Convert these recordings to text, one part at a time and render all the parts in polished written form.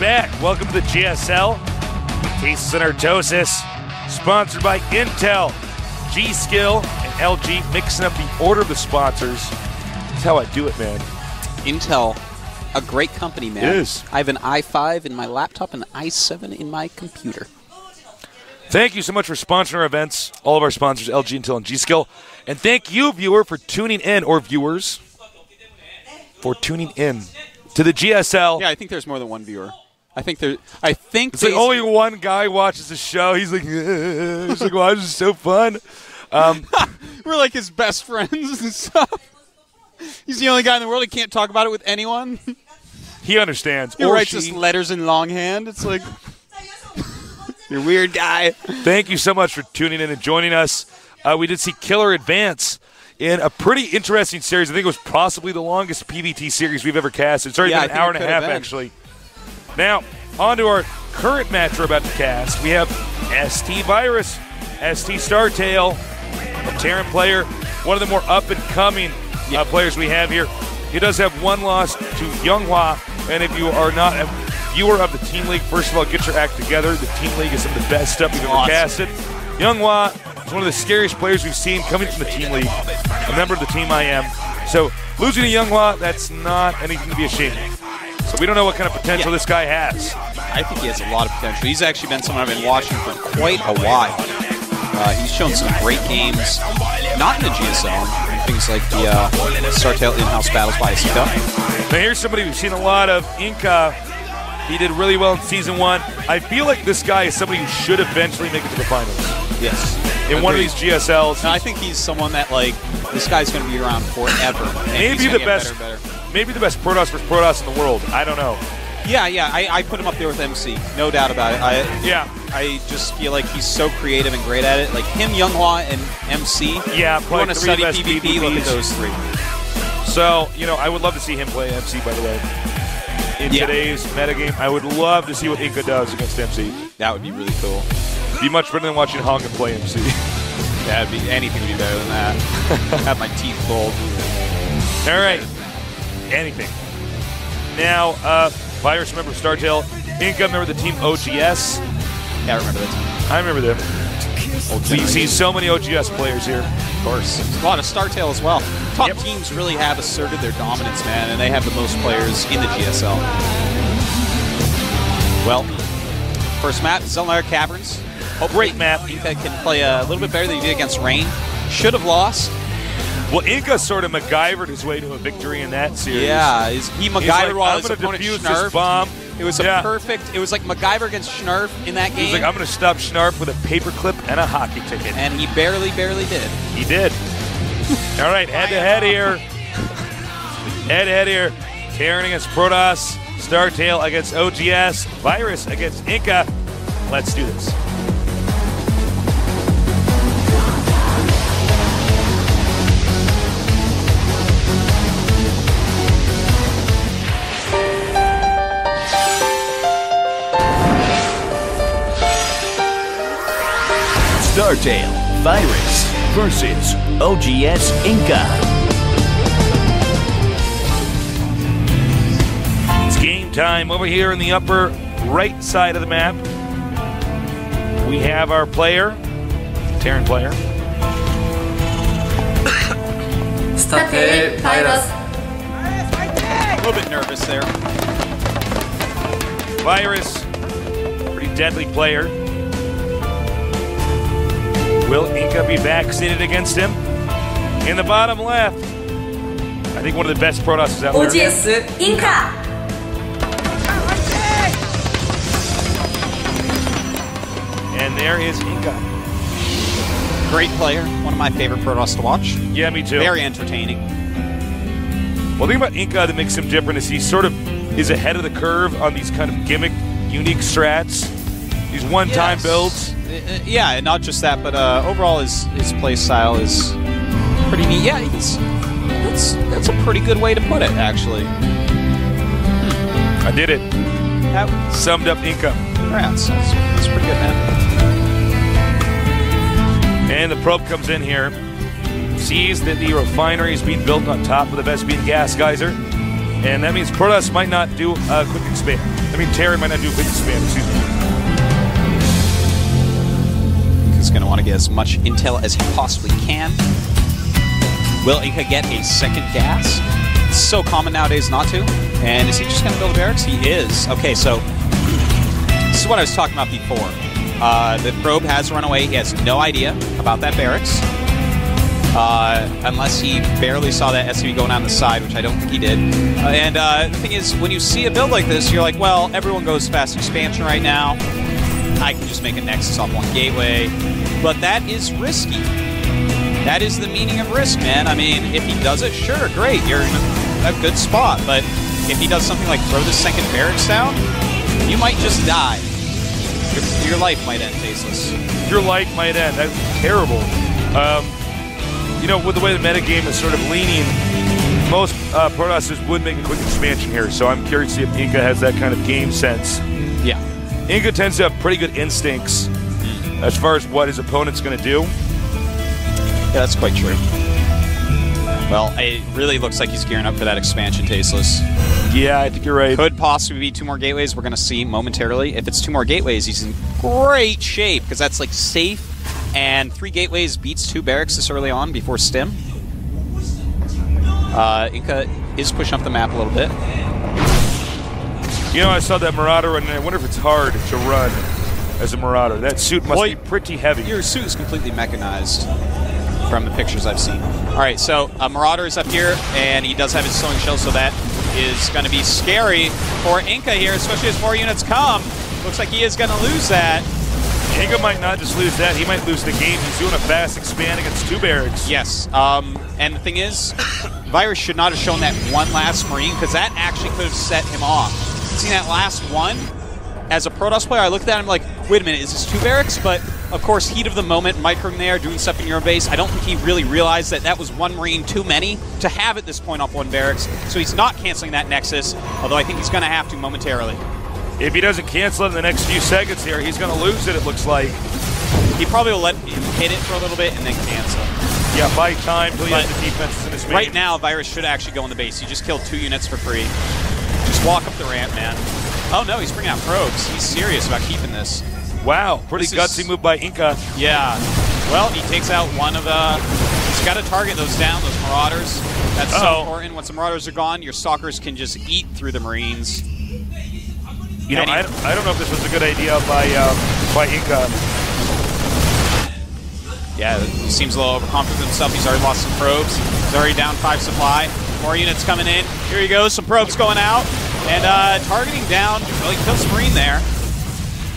back. Welcome to the GSL. Cases and Artosis, sponsored by Intel, GSL, and LG, mixing up the order of the sponsors. That's how I do it, man. Intel, a great company, man. It is. I have an i5 in my laptop and an i7 in my computer. Thank you so much for sponsoring our events. All of our sponsors, LG, Intel, and GSL. And thank you, viewer, for tuning in, or viewers, for tuning in to the GSL. Yeah, I think there's more than one viewer. I think it's like only one guy watches the show. He's like, wow, this is so fun. We're like his best friends and stuff. He's the only guy in the world who can't talk about it with anyone. He understands. He writes us letters in longhand. It's like, you're a weird guy. Thank you so much for tuning in and joining us. We did see Killer advance in a pretty interesting series. I think it was possibly the longest PvT series we've ever cast. It's already been an hour and a half, actually. Now, on to our current match we're about to cast. We have ST Virus, ST Startail, a Terran player, one of the more up-and-coming players we have here. He does have one loss to Younghwa, and if you are not a viewer of the Team League, first of all, get your act together. The Team League is some of the best stuff we've ever casted. Younghwa is one of the scariest players we've seen coming from the Team League, a member of the team I am. So losing to Younghwa, that's not anything to be ashamed of. So we don't know what kind of potential this guy has. I think he has a lot of potential. He's actually been someone I've been watching for quite a while. He's shown some great games, not in the GSL, things like the Startail in-house battles by oGsInCa. Now here's somebody we've seen a lot of, Inca. He did really well in Season 1. I feel like this guy is somebody who should eventually make it to the finals. Yes. In one of these GSLs. No, I think he's someone that, like, this guy's going to be around forever. Maybe the best. Better and better. Maybe the best Protoss versus Protoss in the world. I don't know. Yeah, I put him up there with MC. No doubt about it. I just feel like he's so creative and great at it. Like him, Younghwa, and MC. Yeah, if you want to study PvP, PvPs. look at those three. So, I would love to see him play MC, by the way. In today's metagame, I would love to see what Inca does against MC. That would be really cool. Be much better than watching Honka play MC. That'd be anything would be better than that. Have my teeth pulled. All right. Anything. Now, Virus member Startail, Inca member of the team OGS. Yeah, I remember that team. I remember them. We see so many OGS players here. Of course. There's a lot of Startail as well. Top teams really have asserted their dominance, man, and they have the most players in the GSL. Well, first map, Zelnire Caverns. Great map. Inca can play a little bit better than he did against Rain. Should have lost. Well, Inca sort of MacGyvered his way to a victory in that series. Yeah, he MacGyvered while his opponent defuse Schnarf. This bomb. It was a perfect. It was like MacGyver against Schnarf in that game. He was like, I'm going to stop Schnarf with a paperclip and a hockey ticket. And he barely did. He did. All right, head-to-head here. Head-to-head here. Terran against Protoss. Startail against OGS. Virus against Inca. Let's do this. Startail Virus versus oGsInCa. It's game time over here in the upper right side of the map. We have our player, Terran player. Startail Virus. A little bit nervous there. Virus, pretty deadly player. Will Inca be vaccinated against him? In the bottom left, I think one of the best Protosses out there. oGsInCa. And there is Inca. Great player. One of my favorite Protoss to watch. Yeah, me too. Very entertaining. Well, the thing about Inca that makes him different is he sort of is ahead of the curve on these kind of gimmick, unique strats. These one-time builds. Yeah, and not just that, but overall his play style is pretty neat. Yeah, that's a pretty good way to put it, actually. I did it. That summed up Inca. Congrats. That's pretty good, man. And the probe comes in here, sees that the refinery is being built on top of the Vespian gas geyser. And that means Protoss might not do a quick expand. I mean, Terran might not do a quick expand, excuse me. He's going to want to get as much intel as he possibly can. Will Inca get a second gas? It's so common nowadays not to. And is he just going to build a barracks? He is. Okay, so this is what I was talking about before. The probe has run away. He has no idea about that barracks. Unless he barely saw that SCV going down the side, which I don't think he did. And the thing is, when you see a build like this, you're like, well, everyone goes fast expansion right now. I can just make a Nexus off one gateway. But that is risky. That is the meaning of risk, man. I mean, if he does it, sure, great. You're in a good spot. But if he does something like throw the second barracks down, you might just die. Your life might end, Tasteless. Your life might end. That's terrible. You know, with the way the metagame is sort of leaning, most Protossers would make a quick expansion here, so I'm curious to see if Inca has that kind of game sense. Yeah. Inca tends to have pretty good instincts as far as what his opponent's going to do. Yeah, that's quite true. Well, it really looks like he's gearing up for that expansion, Tasteless. Yeah, I think you're right. Could possibly be 2 more gateways. We're going to see momentarily. If it's 2 more gateways, he's in great shape, because that's, like, safe. And 3 gateways beats 2 barracks this early on before Stim. Inca is pushing up the map a little bit. You know, I saw that Marauder, and I wonder if it's hard to run as a Marauder. That suit must be pretty heavy. Your suit is completely mechanized from the pictures I've seen. All right, so Marauder is up here, and he does have his sewing shell, so that is going to be scary for Inca here, especially as more units come. Looks like he is going to lose that. Inca might not just lose that, he might lose the game. He's doing a fast expand against 2 barracks. Yes, and the thing is, Virus should not have shown that one last Marine, because that actually could have set him off. Seeing that last one, as a Protoss player, I looked at him like, wait a minute, is this 2 barracks? But, of course, heat of the moment, microing there, doing stuff in your base. I don't think he really realized that that was 1 Marine too many to have at this point off 1 barracks. So he's not canceling that Nexus, although I think he's going to have to momentarily. If he doesn't cancel it in the next few seconds here, he's going to lose it looks like. He probably will let him hit it for a little bit and then cancel. Yeah, buy time till he has the defenses in his main. Right now, Virus should actually go in the base. He just killed 2 units for free. Just walk up the ramp, man. Oh no, he's bringing out probes. He's serious about keeping this. Wow, pretty gutsy move by Inca. Yeah. Well, he takes out one of the... He's got to target those down, those Marauders. That's so important. Once the Marauders are gone, your Stalkers can just eat through the Marines. You know, I don't know if this was a good idea by Inca. Yeah, he seems a little overconfident with himself. He's already lost some probes. He's already down 5 supply. More units coming in. Here he goes, some probes going out. And targeting down. Well, he kills Marine there.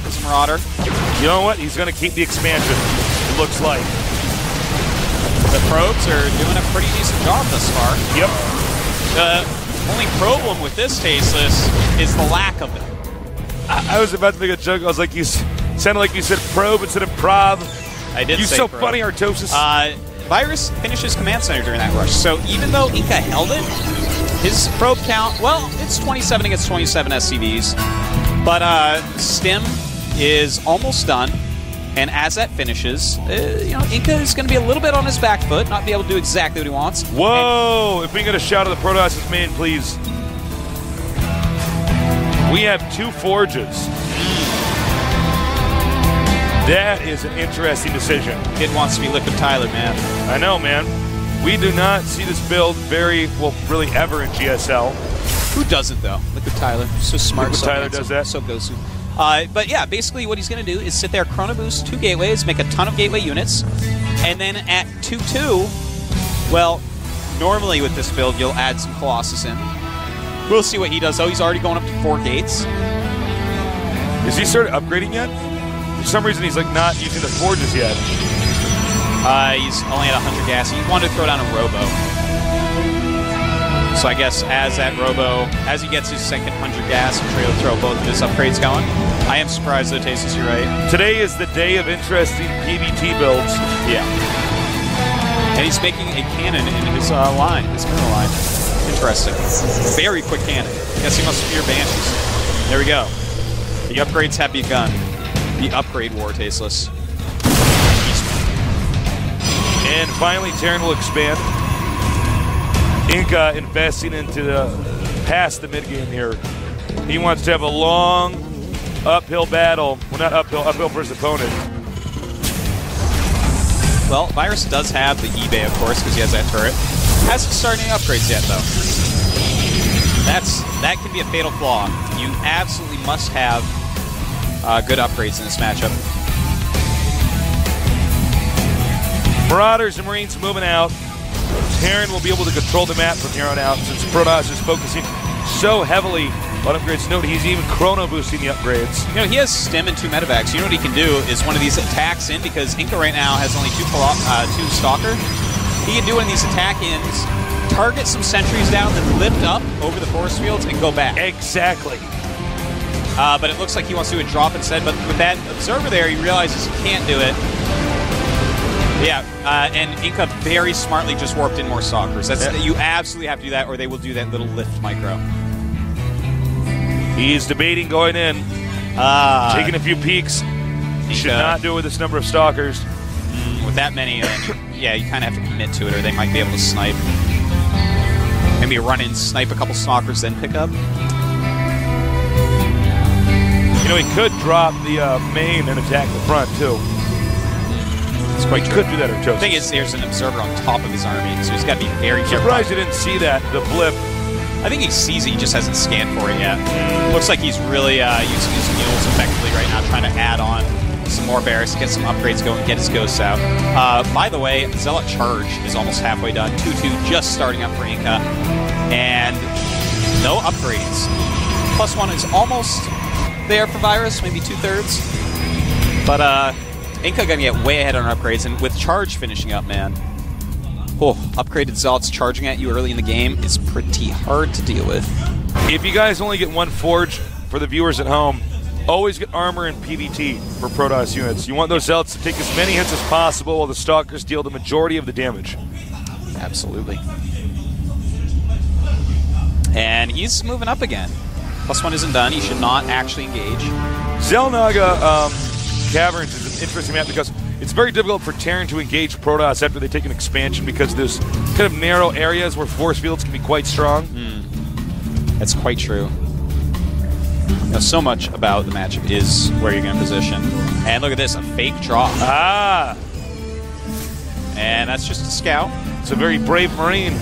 There's a Marauder. You know what? He's going to keep the expansion, it looks like. The probes are doing a pretty decent job thus far. Yep. The only problem with this Tasteless is the lack of it. I was about to make a joke. I was like, you sounded like you said probe instead of prob. I did You're say so probe. funny, Artosis. Virus finishes command center during that rush. So even though Inca held it, his probe count, well, it's 27 against 27 SCVs. But Stim is almost done. And as that finishes, you know, Inca is going to be a little bit on his back foot, not be able to do exactly what he wants. Whoa! If we can get a shout of the Protoss's main, please. We have 2 forges. That is an interesting decision. Kid wants to be Liquid Tyler, man. I know, man. We do not see this build very, well, really ever in GSL. Who doesn't, though? Liquid Tyler. So smart. Liquid so Tyler handsome, does that. So Gosu. But yeah, basically what he's going to do is sit there, Chrono Boost 2 gateways, make a ton of gateway units, and then at 2-2, well, normally with this build, you'll add some Colossus in. We'll see what he does, though. He's already going up to 4 gates. Is he started upgrading yet? For some reason, he's like not using the forges yet. He's only at 100 gas. He wanted to throw down a Robo. So I guess as that Robo, as he gets his second 100 gas, I'm sure he'll throw both of his upgrades going. I am surprised, though, Tasteless, you're right. Today is the day of interesting PvT builds. Yeah. And he's making a cannon in his line, his middle line. Interesting. Very quick cannon. Guess he must fear Banshees. There we go. The upgrades have begun. The upgrade war, Tasteless. And finally, Terran will expand. Inca investing into the past the mid game here. He wants to have a long uphill battle. Well, not uphill for his opponent. Well, Virus does have the eBay, of course, because he has that turret. Hasn't started any upgrades yet, though. That can be a fatal flaw. You absolutely must have good upgrades in this matchup. Marauders and Marines moving out. Terran will be able to control the map from here on out since Protoss is focusing so heavily on upgrades. Note he's even chrono boosting the upgrades. You know, he has Stim and 2 medevacs. You know what he can do is one of these attacks in, because Inca right now has only 2 Stalker. He can do one of these attack-ins, target some sentries down, then lift up over the force fields and go back. Exactly. But it looks like he wants to do a drop instead. But with that observer there, he realizes he can't do it. Yeah, and Inca very smartly just warped in more Stalkers. You absolutely have to do that, or they will do that little lift micro. He's debating going in, taking a few peeks. He should not do it with this number of Stalkers. With that many, yeah, you kind of have to commit to it, or they might be able to snipe. Maybe run in, snipe a couple Stalkers, then pick up. You know, he could drop the main and attack the front, too. It's quite true. Could do that, or The thing is, there's an observer on top of his army, so he's got to be very careful. Surprised you didn't see that, the blip. I think he sees it, he just hasn't scanned for it yet. Looks like he's really using his mules effectively right now, trying to add on some more barracks, get some upgrades going, get his ghosts out. By the way, Zealot Charge is almost halfway done. 2-2 just starting up for Inca. And no upgrades. +1 is almost there for Virus, maybe 2/3. But Inca gonna get way ahead on upgrades, and with Charge finishing up, man. Oh, upgraded Zealots charging at you early in the game is pretty hard to deal with. If you guys only get one Forge, for the viewers at home, always get armor and PVT for Protoss units. You want those Zealots to take as many hits as possible while the Stalkers deal the majority of the damage. Absolutely. And he's moving up again. +1 isn't done. He should not actually engage. Xel'Naga Caverns is an interesting map because it's very difficult for Terran to engage Protoss after they take an expansion because there's kind of narrow areas where force fields can be quite strong. That's quite true. Now, so much about the matchup is where you're going to position. And look at this, a fake drop. Ah! And that's just a scout. It's a very brave Marine.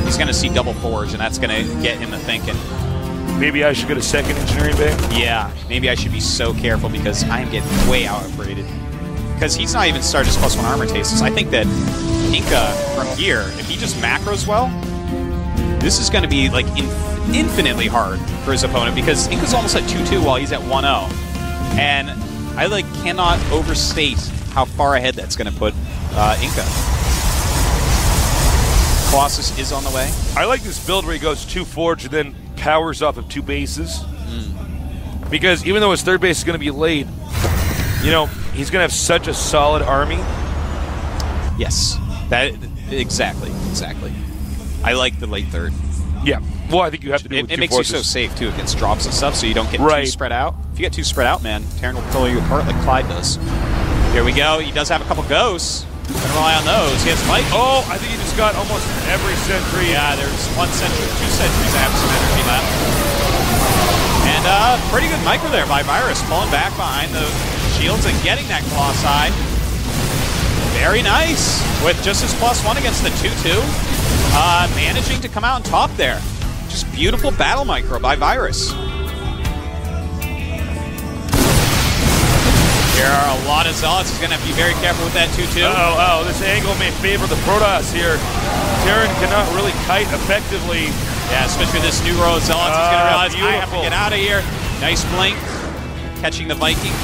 He's going to see double Forge, and that's going to get him to thinking. Maybe I should get a second engineering bay? Yeah, maybe I should be so careful because I am getting way out-upgraded. Because he's not even started his +1 armor tastes. I think that Inca, from here, if he just macros well, this is going to be like infinitely hard for his opponent because Inca's almost at 2-2 while he's at 1-0. And I cannot overstate how far ahead that's going to put Inca. Colossus is on the way. I like this build where he goes 2 Forge and then powers off of 2 bases. Because even though his 3rd base is going to be late, you know, he's going to have such a solid army. Yes. Exactly. I like the late 3rd. Yeah. Well, I think you have to do it with 2 makes forces. You so safe, too, against drops and stuff, so you don't get too spread out. If you get too spread out, man, Terran will pull you apart like Clyde does. Here we go. He does have a couple ghosts. Gonna rely on those. He has Mike. Oh, I think he just got almost every sentry. Yeah, there's 1 sentry, 2 sentries that have some energy left. And pretty good micro there by Virus, pulling back behind the shields and getting that Colossi. Very nice. With just his +1 against the 2-2. Managing to come out on top there. Just beautiful battle micro by Virus. There are a lot of Zealots. He's going to have to be very careful with that 2-2. Oh, this angle may favor the Protoss here. Terran cannot really kite effectively. Yeah, especially this new row of Zealots. He's going to realize, I have to get out of here. Nice blink. Catching the Viking.